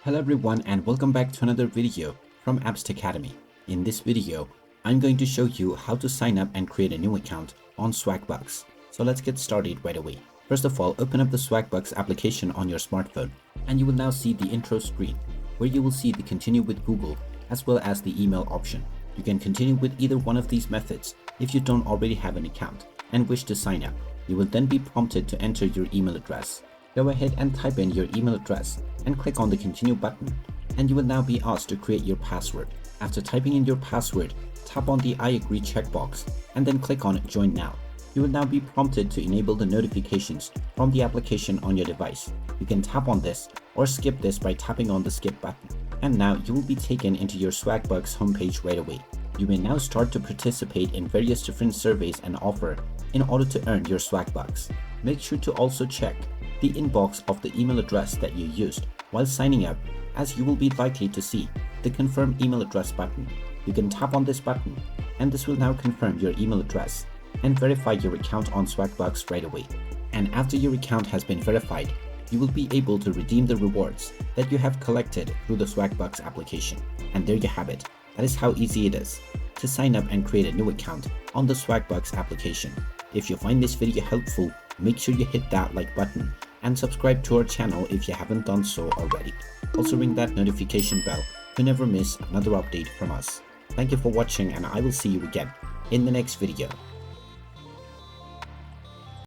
Hello everyone and welcome back to another video from Apps Academy. In this video, I'm going to show you how to sign up and create a new account on Swagbucks. So let's get started right away. First of all, open up the Swagbucks application on your smartphone and you will now see the intro screen where you will see the continue with Google as well as the email option. You can continue with either one of these methods if you don't already have an account and wish to sign up. You will then be prompted to enter your email address. Go ahead and type in your email address and click on the continue button and you will now be asked to create your password. After typing in your password, tap on the I agree checkbox and then click on join now. You will now be prompted to enable the notifications from the application on your device. You can tap on this or skip this by tapping on the skip button. And now you will be taken into your Swagbucks homepage right away. You may now start to participate in various different surveys and offer in order to earn your Swagbucks. Make sure to also check the inbox of the email address that you used while signing up, as you will be likely to see the confirm email address button. You can tap on this button and this will now confirm your email address and verify your account on Swagbucks right away. And after your account has been verified, you will be able to redeem the rewards that you have collected through the Swagbucks application. And there you have it. That is how easy it is to sign up and create a new account on the Swagbucks application. If you find this video helpful, make sure you hit that like button and subscribe to our channel if you haven't done so already. Also ring that notification bell to never miss another update from us. Thank you for watching and I will see you again in the next video.